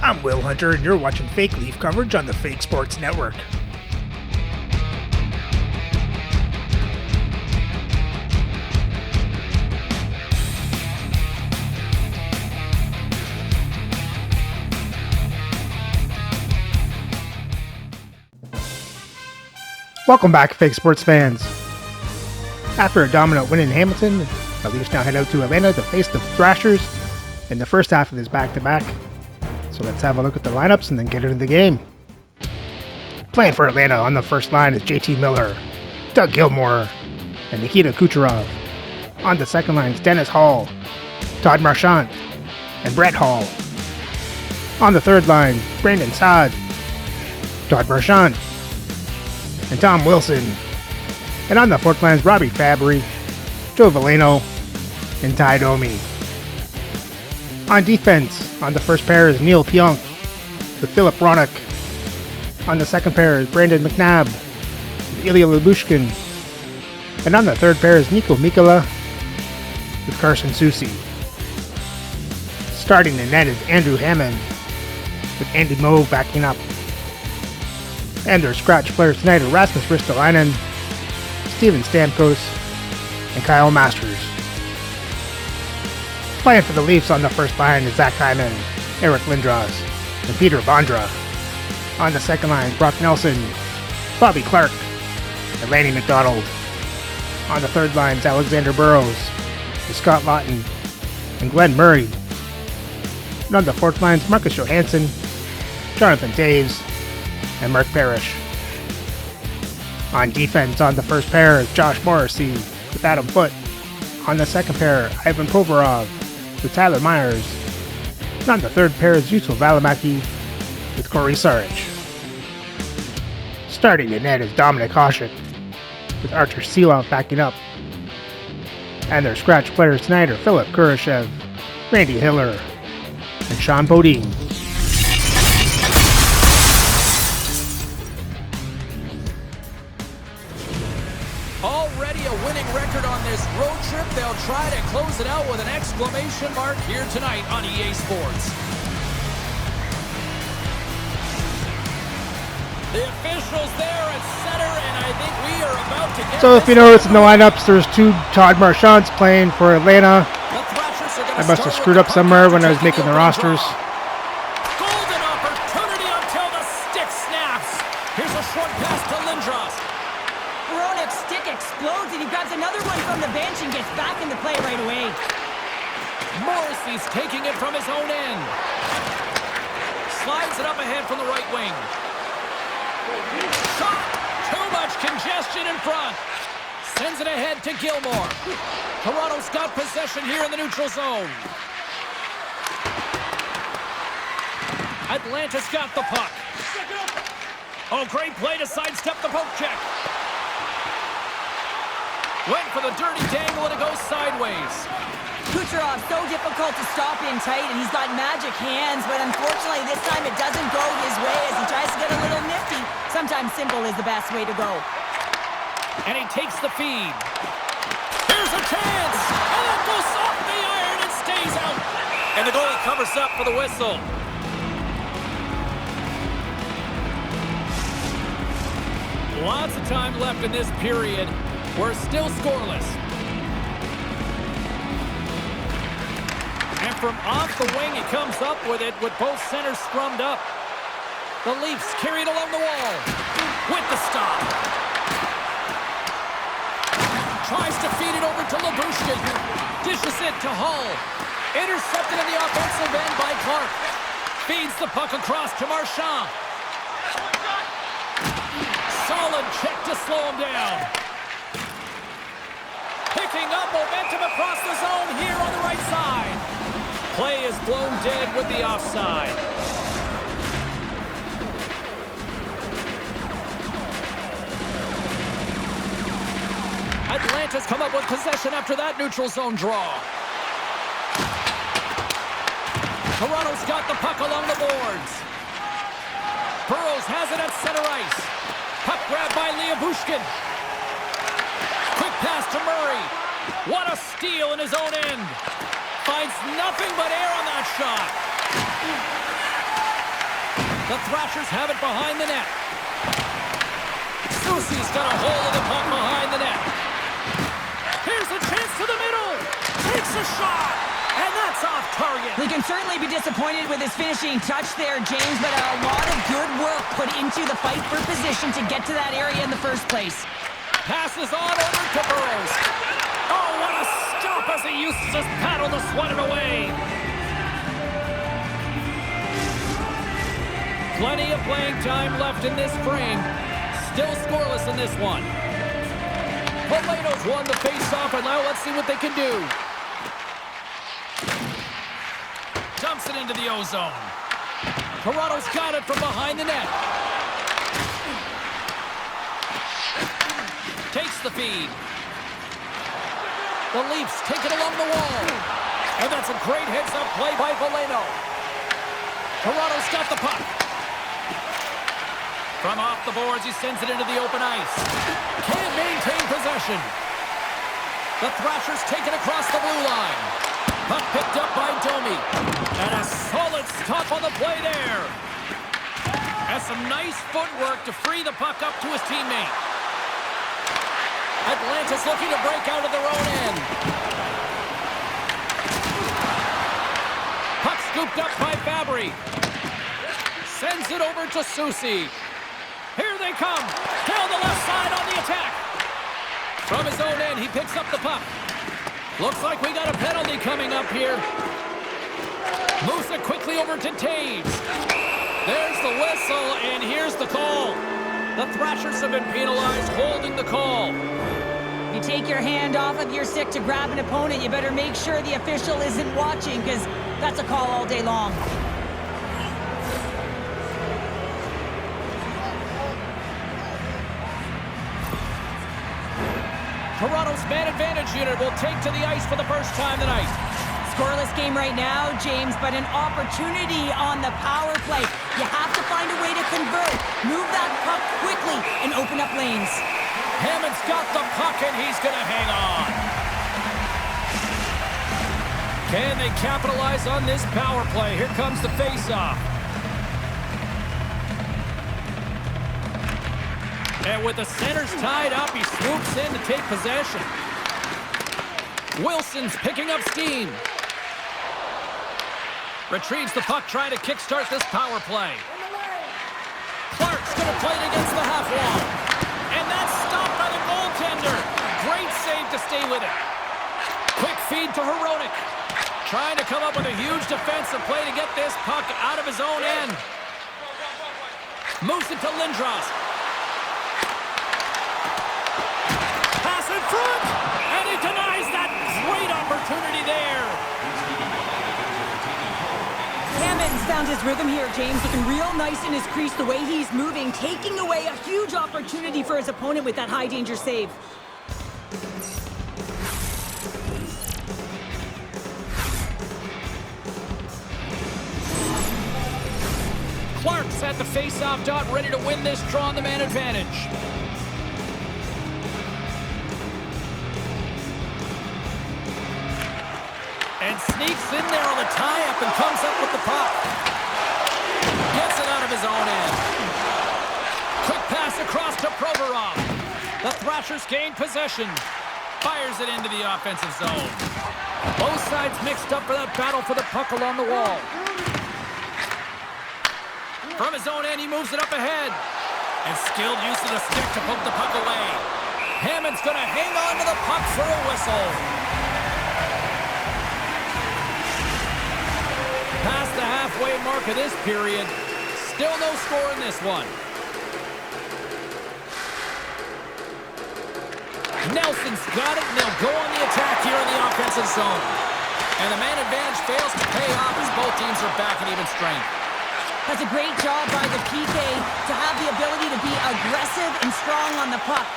I'm Will Hunter, and you're watching Fake Leaf coverage on the Fake Sports Network. Welcome back, Fake Sports fans. After a dominant win in Hamilton, the Leafs now head out to Atlanta to face the Thrashers in the first half of this back-to-back. So let's have a look at the lineups and then get into the game. Playing for Atlanta on the first line is JT Miller, Doug Gilmour, and Nikita Kucherov. On the second line is Dennis Hall, Todd Marchant, and Brett Hall. On the third line, Brandon Saad, Todd Marchant, and Tom Wilson. And on the fourth line is Robbie Fabry, Joe Veleno, and Ty Domi. On defense, on the first pair is Neil Pionk with Philip Roenick. On the second pair is Brandon McNabb with Ilya Lyubushkin. And on the third pair is Niko Mikkola with Carson Soucy. Starting in net is Andrew Hammond with Andy Moe backing up. And their scratch players tonight are Rasmus Ristolainen, Steven Stamkos, and Kyle Masters. Playing for the Leafs on the first line is Zach Hyman, Eric Lindros, and Peter Bondra. On the second line is Brock Nelson, Bobby Clark, and Lanny McDonald. On the third line is Alexander Burrows, Scott Laughton, and Glenn Murray. And on the fourth line is Marcus Johansson, Jonathan Toews, and Mark Parrish. On defense, on the first pair is Josh Morrissey with Adam Foote. On the second pair, Ivan Provorov with Tyler Myers. And on the third pair is Yusuf Valimaki with Corey Sarich. Starting in net is Dominic Hasek with Archer Silovs backing up. And their scratch players tonight are Philip Kurashev, Randy Hiller, and Sean Bodine. Already a winning record on this road trip. They'll try to close it out with an exclamation mark here tonight on EA Sports. The officials there at center, and I think we are about to get... So if you notice in the lineups, there's two Todd Marchants playing for Atlanta. I must have screwed up somewhere when I was making the rosters. Golden opportunity until the stick snaps. Here's a short pass to Lindros. Roenick's stick explodes and he grabs another one from the bench and gets back into play right away. Morrissey's taking it from his own end. Slides it up ahead from the right wing. Shot! Too much congestion in front. Sends it ahead to Gilmour. Toronto's got possession here in the neutral zone. Atlanta's got the puck. Oh, great play to sidestep the poke check. Went for the dirty dangle and it goes sideways. Kucherov, so difficult to stop in tight, and he's got magic hands, but unfortunately this time it doesn't go his way as he tries to get a little nifty. Sometimes simple is the best way to go. And he takes the feed. Here's a chance! And it goes off the iron and stays out. And the goalie covers up for the whistle. Lots of time left in this period. We're still scoreless. And from off the wing, he comes up with it with both centers scrummed up. The Leafs carried along the wall with the stop. Tries to feed it over to Lyubushkin. Dishes it to Hull. Intercepted in the offensive end by Clark. Feeds the puck across to Marchant. Solid check to slow him down. Picking up momentum across the zone here on the right side. Play is blown dead with the offside. Atlanta's come up with possession after that neutral zone draw. Toronto's got the puck along the boards. Burrows has it at center ice. Puck grabbed by Lyubushkin. Quick pass to Murray. What a steal in his own end. Finds nothing but air on that shot. The Thrashers have it behind the net. Susie's got a hold of the puck behind the net. Here's a chance to the middle. Takes a shot. And that's off target. He can certainly be disappointed with his finishing touch there, James, but a lot of good work put into the fight for position to get to that area in the first place. Passes on over to Burrows. Oh, what a stop as he uses his paddle to swat it away. Plenty of playing time left in this frame. Still scoreless in this one. Valeno's won the face-off, and now let's see what they can do. Dumps it into the O-zone. Toronto's got it from behind the net. Takes the feed. The Leafs take it along the wall. And that's a great heads-up play by Valeno. Toronto's got the puck. From off the boards, he sends it into the open ice. Can't maintain possession. The Thrashers take it across the blue line. Puck picked up by Domi. And a solid stop on the play there. Has some nice footwork to free the puck up to his teammate. Atlanta's looking to break out of their own end. Puck scooped up by Fabry. Sends it over to Susie. Here they come. Down the left side on the attack. From his own end, he picks up the puck. Looks like we got a penalty coming up here. Moves it quickly over to Taves. There's the whistle, and here's the call. The Thrashers have been penalized, holding the call. You take your hand off of your stick to grab an opponent, you better make sure the official isn't watching, because that's a call all day long. Toronto's man advantage unit will take to the ice for the first time tonight. Scoreless game right now, James, but an opportunity on the power play. You have to find a way to convert. Move that puck quickly and open up lanes. Hammond's got the puck and he's going to hang on. Can they capitalize on this power play? Here comes the face-off. And with the centers tied up, he swoops in to take possession. Wilson's picking up steam. Retrieves the puck, trying to kickstart this power play. Clark's going to play it against the half wall. And that's stopped by the goaltender. Great save to stay with it. Quick feed to Hronek. Trying to come up with a huge defensive play to get this puck out of his own end. Moves it to Lindros. Pass in front, and he denies that great opportunity there. Hammond's found his rhythm here, James. Looking real nice in his crease, the way he's moving, taking away a huge opportunity for his opponent with that high-danger save. Clark's at the face-off dot, ready to win this draw on the man advantage. And sneaks in there on the tie-up and comes up with the puck. Gets it out of his own end. Quick pass across to Provorov. The Thrashers gain possession. Fires it into the offensive zone. Both sides mixed up for that battle for the puck along the wall. From his own end, he moves it up ahead. And skilled use of the stick to poke the puck away. Hammond's going to hang on to the puck for a whistle. Past the halfway mark of this period. Still no score in this one. Nelson's got it, and they'll go on the attack here in the offensive zone. And the man advantage fails to pay off as both teams are back at even strength. That's a great job by the PK to have the ability to be aggressive and strong on the puck.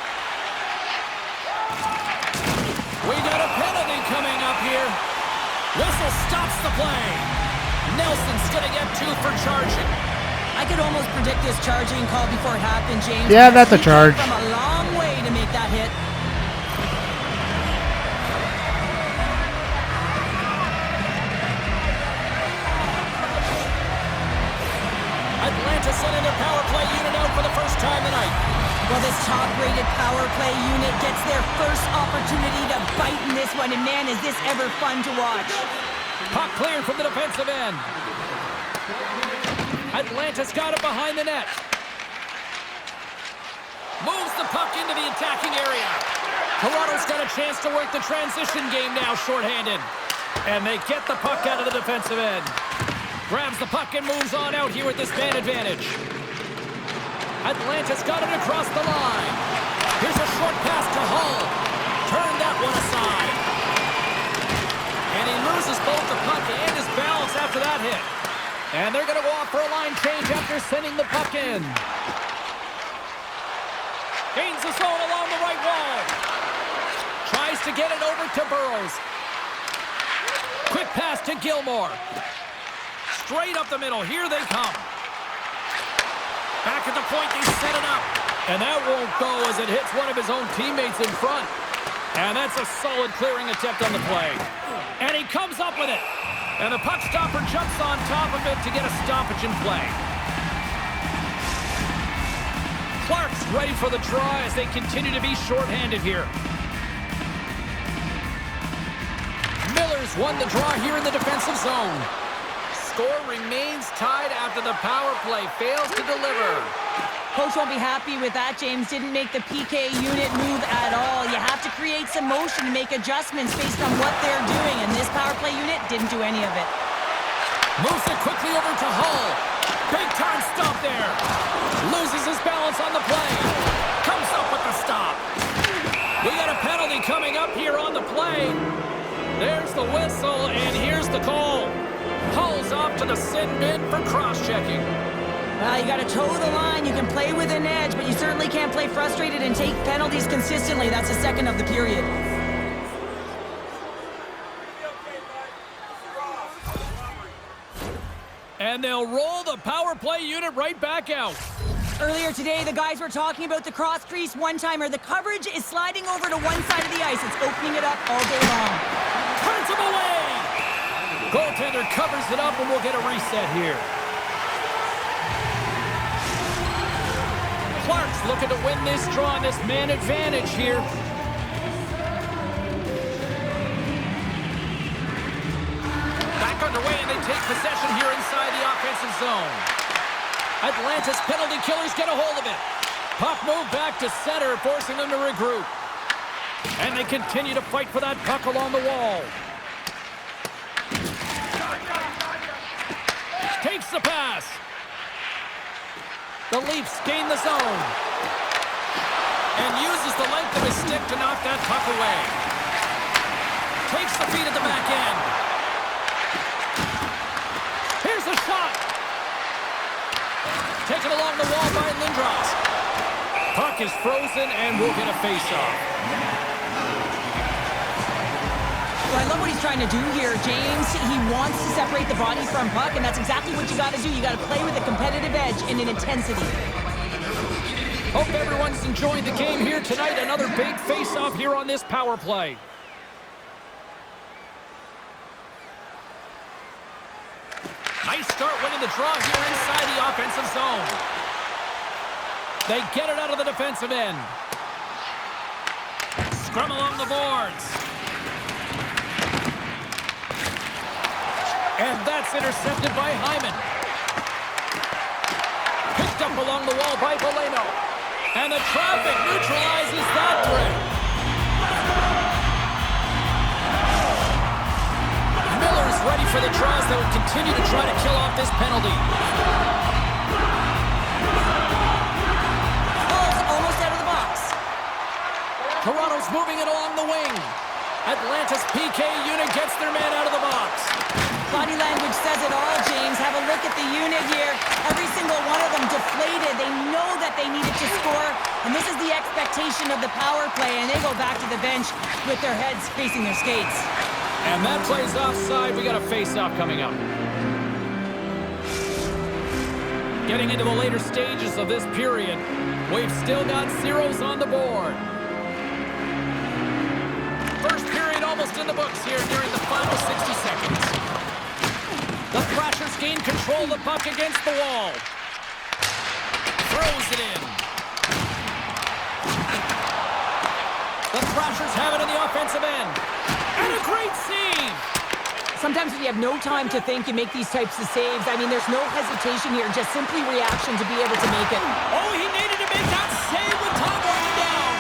We got a penalty coming up here. Whistle stops the play. Nelson's going to get 2 for charging. I could almost predict this charging call before it happened, James. Yeah, that's a charge. From a long way to make that hit. Atlanta sending their power play unit out for the first time tonight. Well, this top-rated power play unit gets their first opportunity to bite in this one, and man, is this ever fun to watch. Puck cleared from the defensive end. Atlanta's got it behind the net. Moves the puck into the attacking area. Toronto's got a chance to work the transition game now, shorthanded. And they get the puck out of the defensive end. Grabs the puck and moves on out here with this man advantage. Atlanta's got it across the line. Here's a short pass to Hull. Turn that one aside. And he loses both the puck and his balance after that hit. And they're going to go off for a line change after sending the puck in. Gains the zone along the right wall. Tries to get it over to Burrows. Quick pass to Gilmore. Straight up the middle. Here they come. Back at the point, they set it up. And that won't go as it hits one of his own teammates in front. And that's a solid clearing attempt on the play. And he comes up with it. And the puck stopper jumps on top of it to get a stoppage in play. Clark's ready for the draw as they continue to be shorthanded here. Miller's won the draw here in the defensive zone. Score remains tied after the power play fails to deliver. Coach won't be happy with that, James. Didn't make the PK unit move at all. You have to create some motion and make adjustments based on what they're doing, and this power play unit didn't do any of it. Moves it quickly over to Hull. Big time stop there. Loses his balance on the play. Comes up with the stop. We got a penalty coming up here on the play. There's the whistle, and here's the call. Hull's off to the sin bin for cross-checking. Well, you got to toe the line. You can play with an edge, but you certainly can't play frustrated and take penalties consistently. That's the second of the period. And they'll roll the power play unit right back out. Earlier today, the guys were talking about the cross-crease one-timer. The coverage is sliding over to one side of the ice. It's opening it up all day long. Turns him away. Goaltender covers it up, and we'll get a reset here. Clark's looking to win this draw on this man advantage here. Back underway, and they take possession here inside the offensive zone. Atlanta's penalty killers get a hold of it. Puck moved back to center, forcing them to regroup. And they continue to fight for that puck along the wall. Takes the pass. The Leafs gain the zone. And uses the length of his stick to knock that puck away. Takes the feed at the back end. Here's the shot. Taken along the wall by Lindros. Puck is frozen, and we'll get a face-off. Well, I love what he's trying to do here, James. He wants to separate the body from puck, and that's exactly what you got to do. You got to play with a competitive edge and an intensity. Hope everyone's enjoying the game here tonight. Another big face-off here on this power play. Nice start winning the draw here inside the offensive zone. They get it out of the defensive end. Scrum along the boards. And that's intercepted by Hyman. Picked up along the wall by Valeno. And the traffic neutralizes that threat. Miller's ready for the draws that will continue to try to kill off this penalty. Ball's almost out of the box. Toronto's moving it along the wing. Atlanta's PK unit gets their man out of the box. Body language says it all, James. Have a look at the unit here. Every single one of them deflated. They know that they needed to score, and this is the expectation of the power play, and they go back to the bench with their heads facing their skates. And that plays offside. We got a face-off coming up. Getting into the later stages of this period, we've still got zeros on the board. First period almost in the books here during the final 60 seconds. The Thrashers gain control of the puck against the wall. throws it in. The Thrashers have it in the offensive end. And a great save. Sometimes when you have no time to think, you make these types of saves. I mean, there's no hesitation here, just simply reaction to be able to make it. Oh, he needed to make that save with time running down.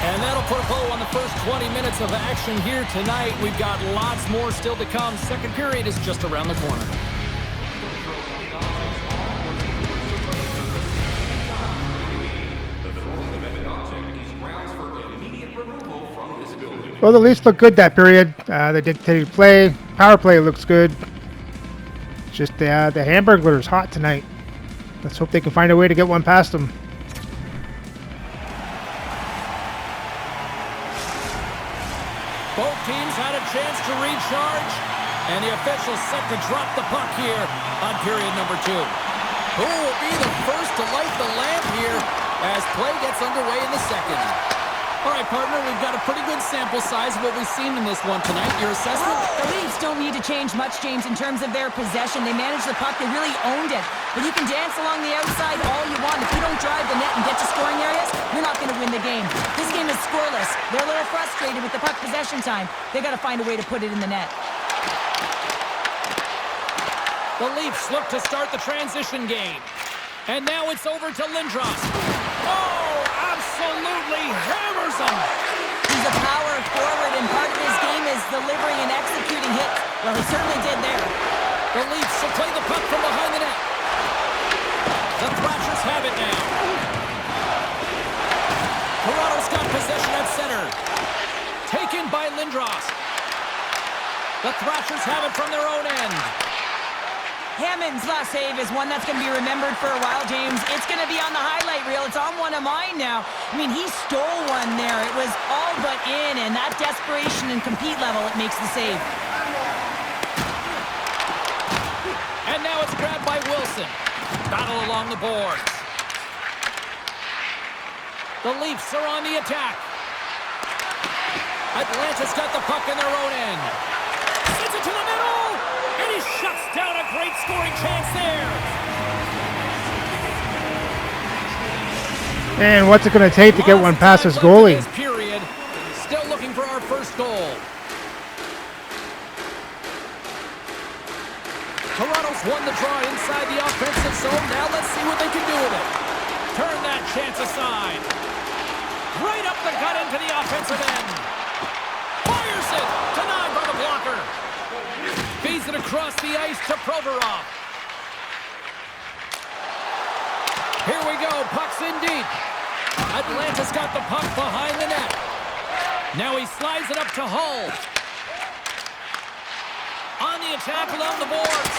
And that'll put a bow on the first 20 minutes of action here tonight. We've got lots more still to come. Second period is just around the corner. Well, the Leafs look good that period. They dictated play. Power play looks good. It's just the Hamburglar is hot tonight. Let's hope they can find a way to get one past them. Both teams had a chance to recharge, and the officials set to drop the puck here on period number 2. Who will be the first to light the lamp here as play gets underway in the second? All right, partner, we've got a pretty good sample size of what we've seen in this one tonight. Your assessment? The Leafs don't need to change much, James, in terms of their possession. They managed the puck. They really owned it. But you can dance along the outside all you want. If you don't drive the net and get to scoring areas, you're not going to win the game. This game is scoreless. They're a little frustrated with the puck possession time. They got to find a way to put it in the net. The Leafs look to start the transition game. And now it's over to Lindros. Oh, absolutely hammers him. He's a power forward, and part of his game is delivering and executing hits. Well, he certainly did there. The Leafs will play the puck from behind the net. The Thrashers have it now. Toronto's got possession at center. Taken by Lindros. The Thrashers have it from their own end. Hammond's last save is one that's going to be remembered for a while, James. It's going to be on the highlight reel. It's on one of mine now. I mean, he stole one there. It was all but in, and that desperation and compete level, it makes the save. And now it's grabbed by Wilson. Battle along the boards. The Leafs are on the attack. Atlanta's got the puck in their own end. Sends it to the middle, and he shuts down a great scoring chance there. And what's it going to take to get one past his goalie? Period. Still looking for our first goal. Toronto's won the draw inside the offensive zone. Now let's see what they can do with it. Turn that chance aside. Right up the gut into the offensive end. Fires it. Denied by the blocker. Feeds it across the ice to Provorov. Here we go. Puck's in deep. Atlanta's got the puck behind the net. Now he slides it up to Hull. On the attack along the boards.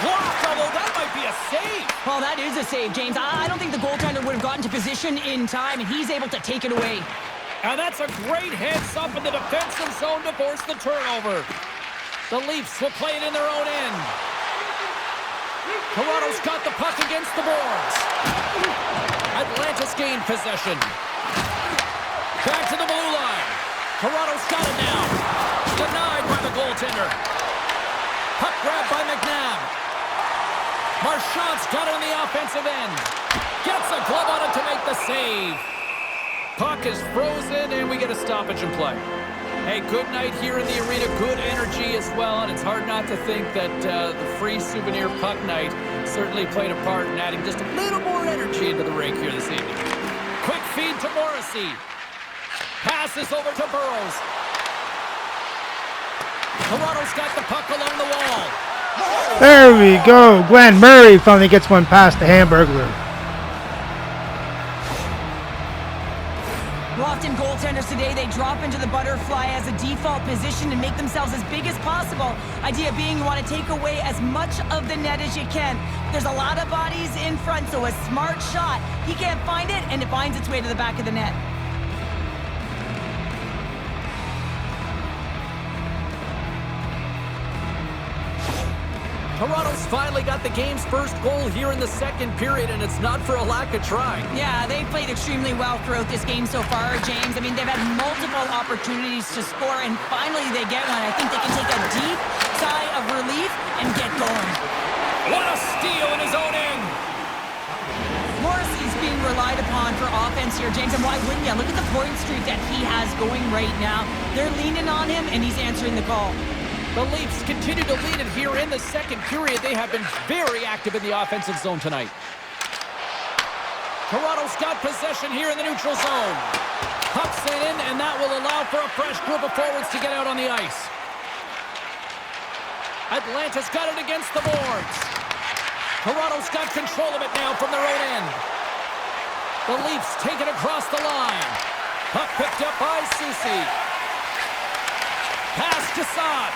Blocked, although that might be a save. Well, that is a save, James. I don't think the goaltender would have gotten to position in time, and he's able to take it away. And that's a great heads up in the defensive zone to force the turnover. The Leafs will play it in their own end. Toronto's got the puck against the boards. Atlanta's gained possession. Back to the blue line. Toronto's got it now. Denied by the goaltender. Puck grabbed by McNabb. Marchand's got it on the offensive end. Gets a glove on it to make the save. Puck is frozen, and we get a stoppage in play. Hey, good night here in the arena. Good energy as well, and it's hard not to think that the free souvenir puck night certainly played a part in adding just a little more energy into the rink here this evening. Quick feed to Morrissey. Passes over to Burrows. Toronto's got the puck along the wall. There we go. Glenn Murray finally gets one past the Hamburglar. Well, often goaltenders today, they drop into the butterfly as a default position and make themselves as big as possible. Idea being you want to take away as much of the net as you can. There's a lot of bodies in front, so a smart shot. He can't find it, and it finds its way to the back of the net. Toronto's finally got the game's first goal here in the second period, and it's not for a lack of trying. Yeah, they've played extremely well throughout this game so far, James. I mean, they've had multiple opportunities to score, and finally they get one. I think they can take a deep sigh of relief and get going. What a steal in his own end. being relied upon for offense here, James, and why wouldn't you? Look at the point streak that he has going right now. They're leaning on him, and he's answering the call. The Leafs continue to lead it here in the second period. They have been very active in the offensive zone tonight. Toronto's got possession here in the neutral zone. Puck sent in, and that will allow for a fresh group of forwards to get out on the ice. Atlanta's got it against the boards. Toronto's got control of it now from their own end. The Leafs take it across the line. Puck picked up by Soucy. Pass to Saad.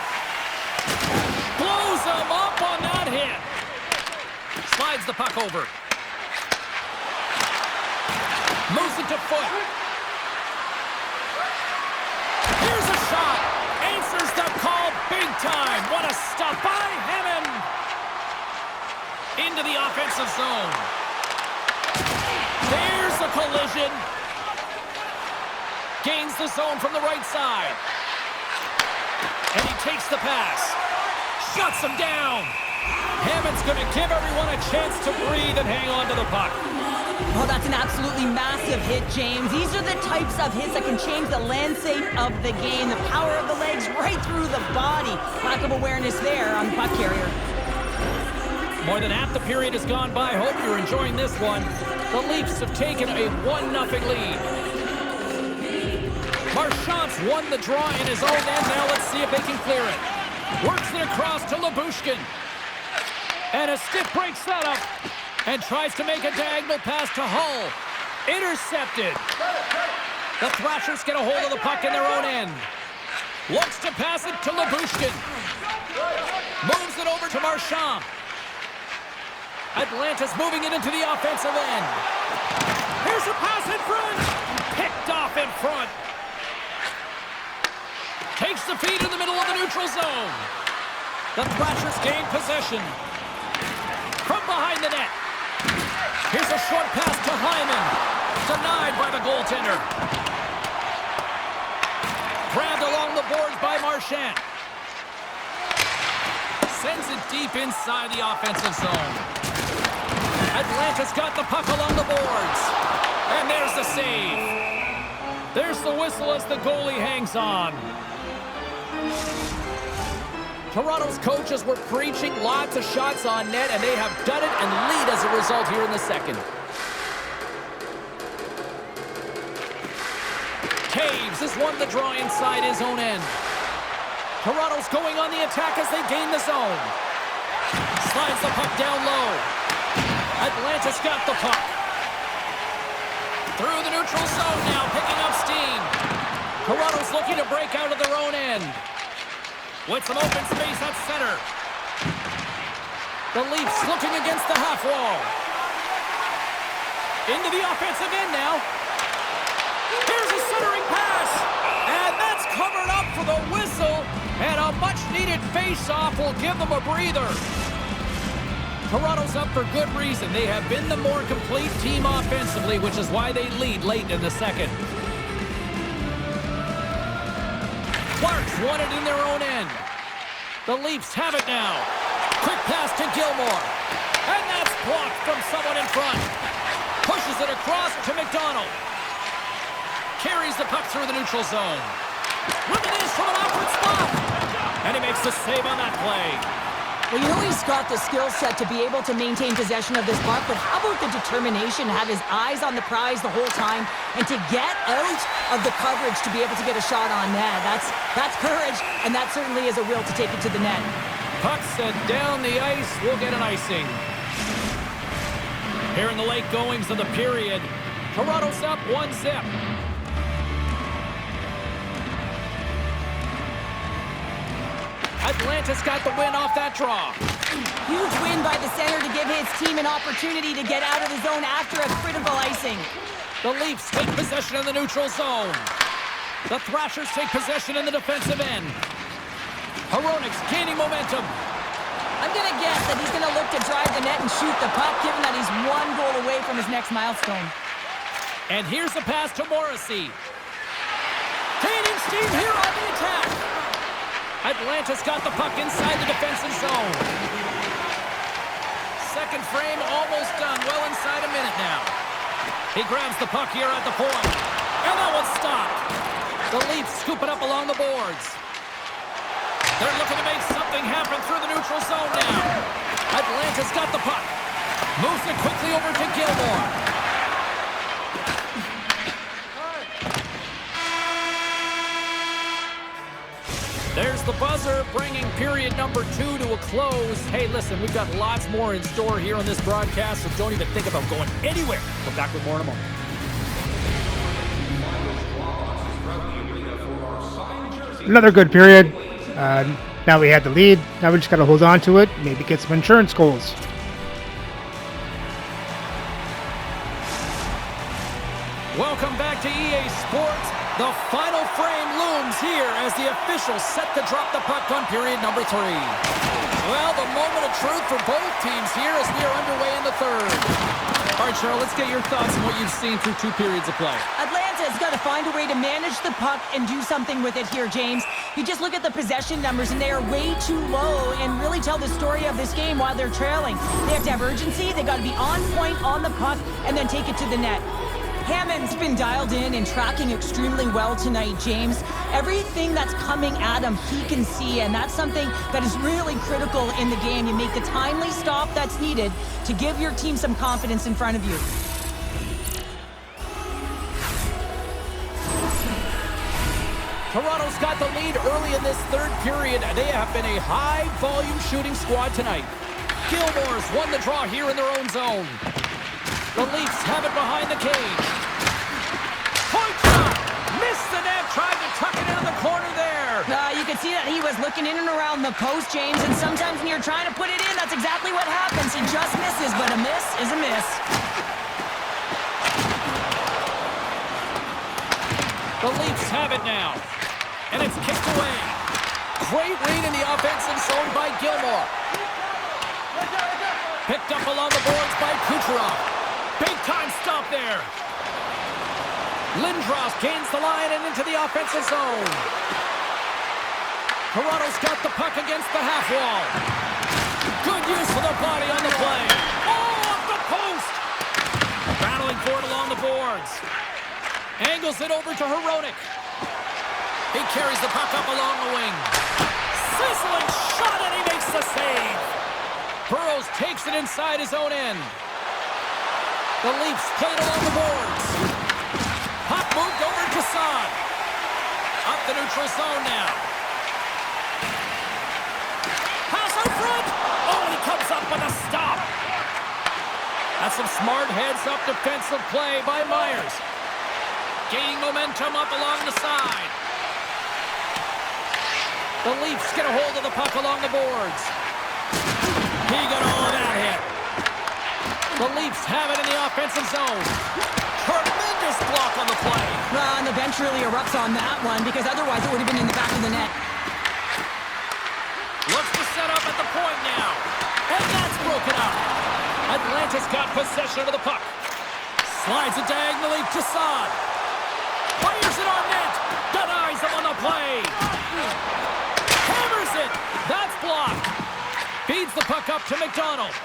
Blows him up on that hit. Slides the puck over. Moves it to Foot. Here's a shot. Answers the call big time. What a stop by Hammond. Into the offensive zone. There's a collision. Gains the zone from the right side. And he takes the pass. Shuts him down. Hammond's going to give everyone a chance to breathe and hang on to the puck. Oh, that's an absolutely massive hit, James. These are the types of hits that can change the landscape of the game. The power of the legs right through the body. Lack of awareness there on the puck carrier. More than half the period has gone by. Hope you're enjoying this one. The Leafs have taken a 1-0 lead. Marchand's won the draw in his own end. Now let's see if they can clear it. Works it across to Lyubushkin. And a stiff breaks that up. And tries to make a diagonal pass to Hull. Intercepted. The Thrashers get a hold of the puck in their own end. Looks to pass it to Lyubushkin. Moves it over to Marchand. Atlanta's moving it into the offensive end. Here's a pass in front. Picked off in front. Takes the feed in the middle of the neutral zone. The Thrashers gain possession. From behind the net. Here's a short pass to Hyman. Denied by the goaltender. Grabbed along the boards by Marchand. Sends it deep inside the offensive zone. Atlanta's got the puck along the boards. And there's the save. There's the whistle as the goalie hangs on. Toronto's coaches were preaching lots of shots on net, and they have done it and lead as a result here in the second. Taves has won the draw inside his own end. Toronto's going on the attack as they gain the zone. Slides the puck down low. Atlanta's got the puck. Through the neutral zone now, picking up steam. Toronto's looking to break out of their own end. With some open space at center. The Leafs looking against the half wall. Into the offensive end now. Here's a centering pass. And that's covered up for the whistle. And a much-needed face-off will give them a breather. Toronto's up for good reason. They have been the more complete team offensively, which is why they lead late in the second. Clark's won it in their own end. The Leafs have it now. Quick pass to Gilmore. And that's blocked from someone in front. Pushes it across to McDonald. Carries the puck through the neutral zone. Ripping is from an awkward spot. And he makes the save on that play. Well, you know he's got the skill set to be able to maintain possession of this puck, but how about the determination to have his eyes on the prize the whole time and to get out of the coverage to be able to get a shot on net? That's courage, and that certainly is a will to take it to the net. Puck sent down the ice. We'll get an icing. Here in the late goings of the period, Toronto's up 1-0. Atlanta's got the win off that draw. Huge win by the center to give his team an opportunity to get out of the zone after a critical icing. The Leafs take possession in the neutral zone. The Thrashers take possession in the defensive end. Hronek's gaining momentum. I'm going to guess that he's going to look to drive the net and shoot the puck, given that he's one goal away from his next milestone. And here's the pass to Morrissey. Gaining steam here on the attack. Atlanta's got the puck inside the defensive zone. Second frame almost done. Well inside a minute now. He grabs the puck here at the point. And that one's stopped. The Leafs scoop it up along the boards. They're looking to make something happen through the neutral zone now. Atlanta's got the puck. Moves it quickly over to Gilmore. There's the buzzer, bringing period number 2 to a close. Hey, listen, we've got lots more in store here on this broadcast, so don't even think about going anywhere. We'll be back with more in a moment. Another good period. Now we had the lead. Now we just got to hold on to it. Maybe get some insurance goals. Welcome back to EA Sports. The final frame looms here as the officials set to drop the puck on period number 3. Well, the moment of truth for both teams here as we are underway in the third. All right, Cheryl, let's get your thoughts on what you've seen through 2 periods of play. Atlanta's got to find a way to manage the puck and do something with it here, James. You just look at the possession numbers, and they are way too low and really tell the story of this game while they're trailing. They have to have urgency. They got to be on point on the puck and then take it to the net. Hammond's been dialed in and tracking extremely well tonight, James. Everything that's coming at him, he can see, and that's something that is really critical in the game. You make the timely stop that's needed to give your team some confidence in front of you. Toronto's got the lead early in this third period. They have been a high-volume shooting squad tonight. Gilmore's won the draw here in their own zone. The Leafs have it behind the cage. Point shot! Missed the net, tried to tuck it into the corner there. You can see that he was looking in and around the post, James, and sometimes when you're trying to put it in, that's exactly what happens. He just misses, but a miss is a miss. The Leafs have it now, and it's kicked away. Great read in the offensive zone by Gilmore. Picked up along the boards by Kucherov. Big-time stop there. Lindros gains the line and into the offensive zone. Toronto's got the puck against the half wall. Good use of the body on the play. Oh, off the post! Battling for it along the boards. Angles it over to Hronek. He carries the puck up along the wing. Sizzling shot, and he makes the save. Burrows takes it inside his own end. The Leafs play it along the boards. Puck moved over to Saad. Up the neutral zone now. Pass out front. Oh, he comes up with a stop. That's some smart heads-up defensive play by Myers. Gaining momentum up along the side. The Leafs get a hold of the puck along the boards. He got all of that hit. The Leafs have it in the offensive zone. Tremendous block on the play. And the bench really erupts on that one because otherwise it would have been in the back of the net. Looks to set up at the point now. And that's broken up. Atlanta's got possession of the puck. Slides it diagonally to Saad. Fires it on net. Denies him on the play. Hammers it. That's blocked. Feeds the puck up to McDonald.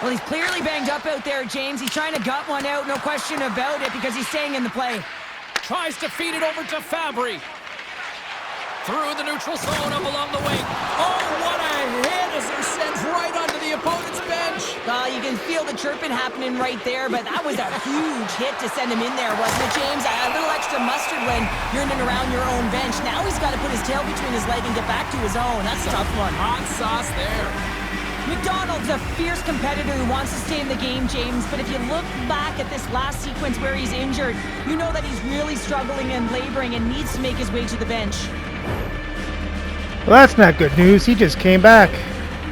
Well, he's clearly banged up out there, James. He's trying to gut one out, no question about it, because he's staying in the play. Tries to feed it over to Fabry. Through the neutral zone up along the wing. Oh, what a hit as they're sent right onto the opponent's bench. You can feel the chirping happening right there, but that was a huge hit to send him in there, wasn't it, James? A little extra mustard when you're in and around your own bench. Now he's got to put his tail between his leg and get back to his own. That's a tough one. Hot sauce there. McDonald's a fierce competitor who wants to stay in the game, James, but if you look back at this last sequence where he's injured, you know that he's really struggling and laboring and needs to make his way to the bench. Well, that's not good news. He just came back.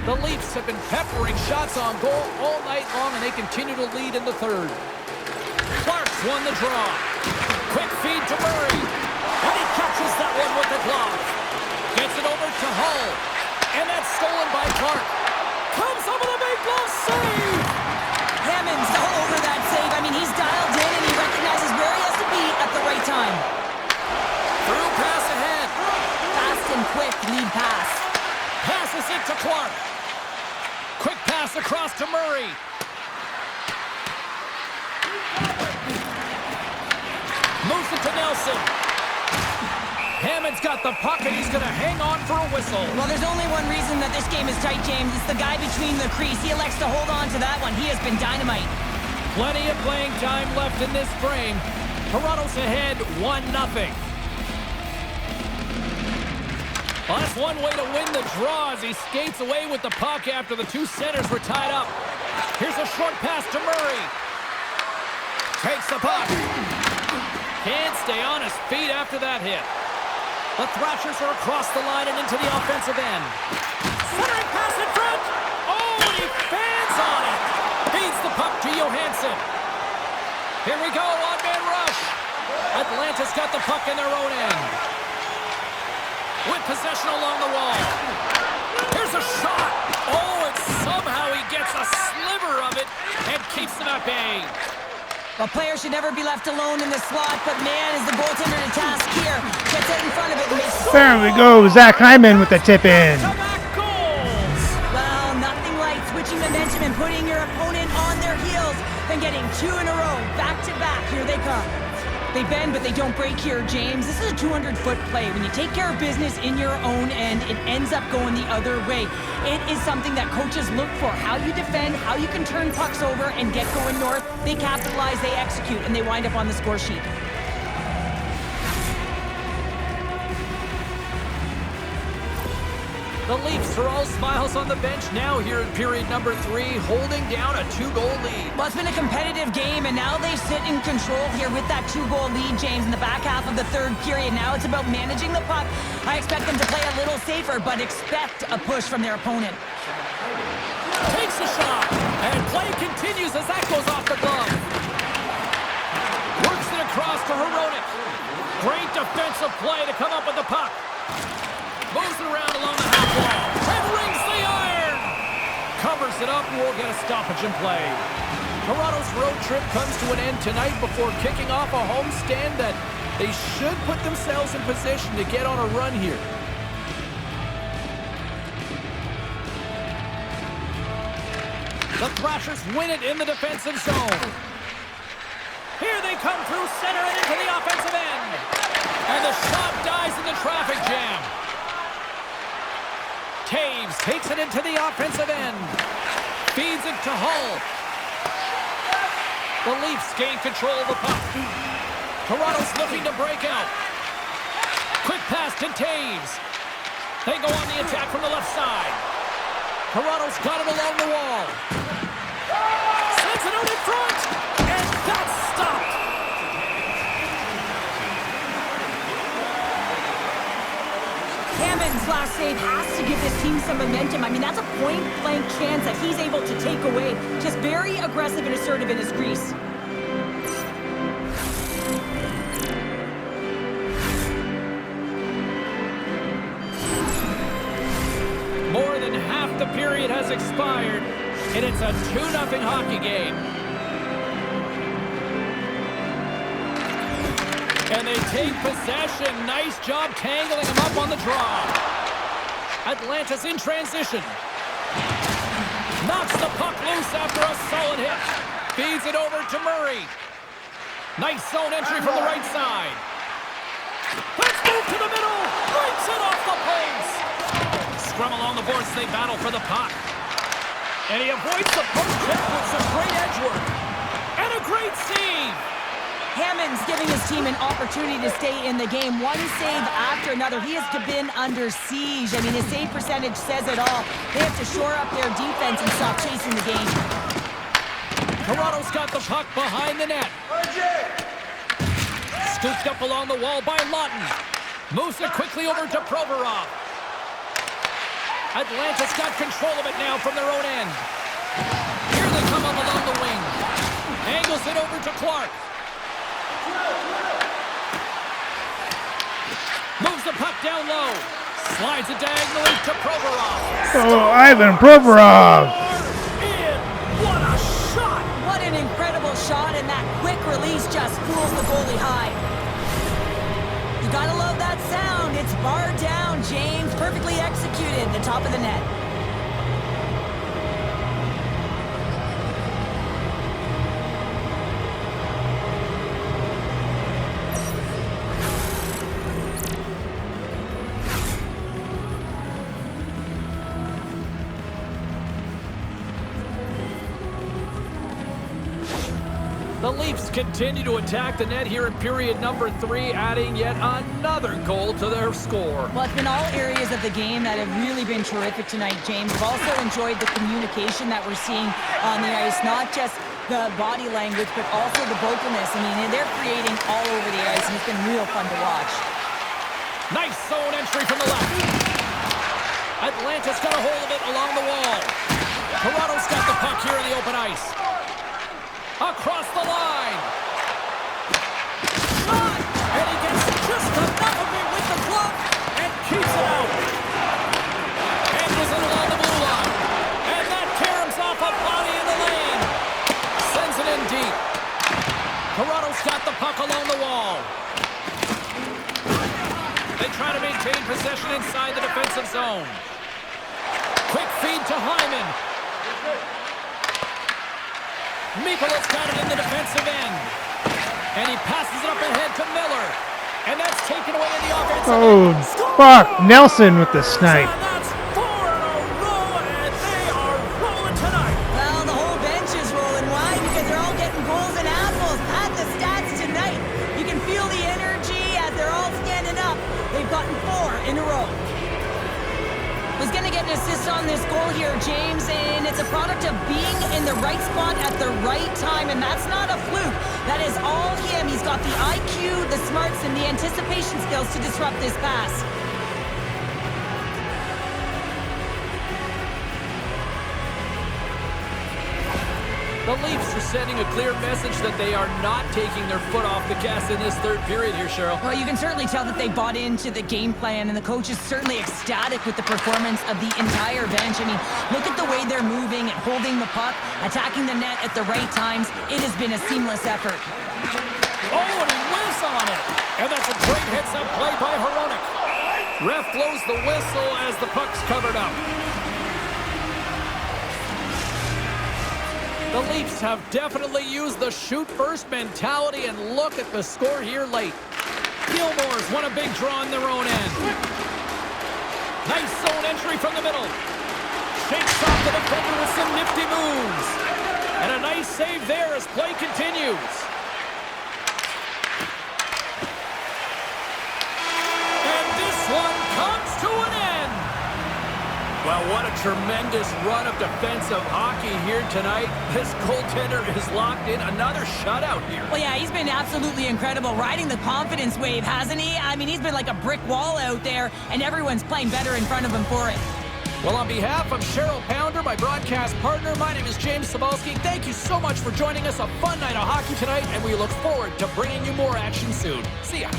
The Leafs have been peppering shots on goal all night long, and they continue to lead in the third. Clark's won the draw. Quick feed to Murray. And he catches that one with the glove. Gets it over to Hull. And that's stolen by Clark. Comes up with a big blow save! Hammond's all over that save. I mean, he's dialed in and he recognizes where he has to be at the right time. Through pass ahead. Fast and quick lead pass. Passes it to Clark. Quick pass across to Murray. Johansson. Hammond's got the puck, and he's going to hang on for a whistle. Well, there's only one reason that this game is tight, James. It's the guy between the crease. He elects to hold on to that one. He has been dynamite. Plenty of playing time left in this frame. Toronto's ahead 1-0. Well, that's one way to win the draw as he skates away with the puck after the two centers were tied up. Here's a short pass to Murray. Takes the puck. Can't stay on his feet after that hit. The Thrashers are across the line and into the offensive end. Centering pass in front. Oh, and he fans on it. Feeds the puck to Johansson. Here we go, on-man rush. Atlanta's got the puck in their own end. With possession along the wall. Here's a shot. Oh, and somehow he gets a sliver of it and keeps them at bay. A player should never be left alone in the slot, but man, is the goaltender to task here. Gets out in front of it and makes... There we go, Zach Hyman with the tip in. Goals! Well, nothing like switching momentum and putting your opponent on their heels than getting two in a row, back to back. Here they come. They bend, but they don't break here, James. This is a 200-foot play. When you take care of business in your own end, it ends up going the other way. It is something that coaches look for. How you defend, how you can turn pucks over and get going north. They capitalize, they execute, and they wind up on the score sheet. The Leafs are all smiles on the bench now here in period number 3, holding down a 2-goal lead. Well, it's been a competitive game, and now they sit in control here with that 2-goal lead, James, in the back half of the third period. Now it's about managing the puck. I expect them to play a little safer, but expect a push from their opponent. Takes a shot, and play continues as that goes off the glove. Works it across to Hronek. Great defensive play to come up with the puck. Moves it around along the half wall. And rings the iron. Covers it up and we'll get a stoppage in play. Toronto's road trip comes to an end tonight before kicking off a homestand that they should put themselves in position to get on a run here. The Thrashers win it in the defensive zone. Here they come through center and into the offensive end. And the shot dies in the traffic jam. Taves takes it into the offensive end. Feeds it to Hull. The Leafs gain control of the puck. Toronto's looking to break out. Quick pass to Taves. They go on the attack from the left side. Toronto's got it along the wall. Sends it out in front. And that's stopped. Hammond's last save has to give this team some momentum. I mean, that's a point-blank chance that he's able to take away. Just very aggressive and assertive in his crease. More than half the period has expired, and it's a 2-0 hockey game. And they take possession. Nice job tangling him up on the draw. Atlanta's in transition. Knocks the puck loose after a solid hit. Feeds it over to Murray. Nice zone entry from the right side. Let's move to the middle. Breaks it off the post. Scrum along the boards. They battle for the puck. And he avoids the post check with some great edge work. And a great save. Hammond's giving his team an opportunity to stay in the game. One save after another. He has been under siege. I mean, his save percentage says it all. They have to shore up their defense and stop chasing the game. Toronto's got the puck behind the net. Scooped up along the wall by Lawton. Moves it quickly over to Provorov. Atlanta's got control of it now from their own end. Here they come up along the wing. Angles it over to Clark. Moves the puck down low. Slides it diagonally to Provorov. Oh, Ivan Provorov. What a shot! What an incredible shot, and that quick release just fools the goalie high. You gotta love that sound. It's bar down, James. Perfectly executed. The top of the net. The Leafs continue to attack the net here in period number 3, adding yet another goal to their score. Well, it's been all areas of the game that have really been terrific tonight, James. We've also enjoyed the communication that we're seeing on the ice, not just the body language, but also the vocalness. I mean, they're creating all over the ice, and it's been real fun to watch. Nice zone entry from the left. Atlanta's got a hold of it along the wall. Toronto's got the puck here in the open ice. Across the line. Shot! And he gets just enough of it with the glove and keeps it out. Angles it along the blue line. And that caroms off a body in the lane. Sends it in deep. Toronto's got the puck along the wall. They try to maintain possession inside the defensive zone. Quick feed to Hyman. Mikola's got it in the defensive end. And he passes it up ahead to Miller. And that's taken away in the offensive end. Oh, fuck. Nelson with the snipe. And that's 4 in a row, and they are rolling tonight. Well, the whole bench is rolling. Why? Because they're all getting goals and apples. At the stats tonight, you can feel the energy as they're all standing up. They've gotten 4 in a row. Was going to get an assist on this goal here, James, and it's a product of being in the right spot at the right time, and that's not a fluke. That is all him. He's got the IQ, the smarts, and the anticipation skills to disrupt this pass. The Leafs are sending a clear message that they are not taking their foot off the gas in this third period here, Cheryl. Well, you can certainly tell that they bought into the game plan, and the coach is certainly ecstatic with the performance of the entire bench. I mean, look at the way they're moving and holding the puck, attacking the net at the right times. It has been a seamless effort. Oh, and he whiffs on it. And that's a great heads-up play by Hronek. Ref blows the whistle as the puck's covered up. The Leafs have definitely used the shoot-first mentality, and look at the score here late. Gilmore's won a big draw on their own end. Nice zone entry from the middle. Shakes off the defender with some nifty moves. And a nice save there as play continues. And this one comes to an end. Well, what a tremendous run of defensive hockey here tonight. This goaltender is locked in. Another shutout here. Well, yeah, he's been absolutely incredible, riding the confidence wave, hasn't he? I mean, he's been like a brick wall out there, and everyone's playing better in front of him for it. Well, on behalf of Cheryl Pounder, my broadcast partner, my name is James Cybulski. Thank you so much for joining us. A fun night of hockey tonight, and we look forward to bringing you more action soon. See ya.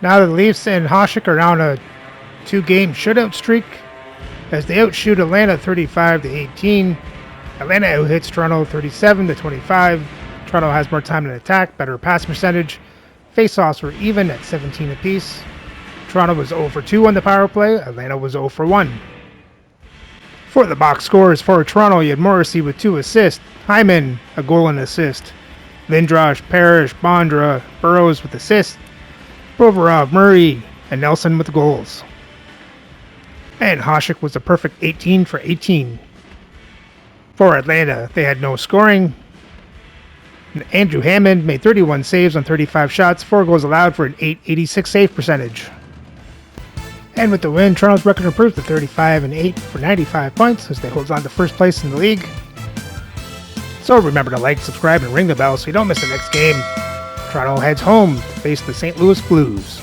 Now the Leafs and Hasek are on a 2-game shutout streak as they outshoot Atlanta 35-18. Atlanta outhits Toronto 37-25. Toronto has more time in attack, better pass percentage. Faceoffs were even at 17 apiece. Toronto was 0 for 2 on the power play. Atlanta was 0 for 1. For the box scores for Toronto, you had Morrissey with 2 assists, Hyman a goal and assist, Lindros, Parrish, Bondra, Burrows with assists, Provorov, Murray, and Nelson with goals. And Hasek was a perfect 18 for 18. For Atlanta, they had no scoring. Andrew Hammond made 31 saves on 35 shots, 4 goals allowed for an .886 save percentage. And with the win, Toronto's record improves to 35-8 for 95 points as they hold on to first place in the league. So remember to like, subscribe, and ring the bell so you don't miss the next game. Toronto heads home to face the St. Louis Blues.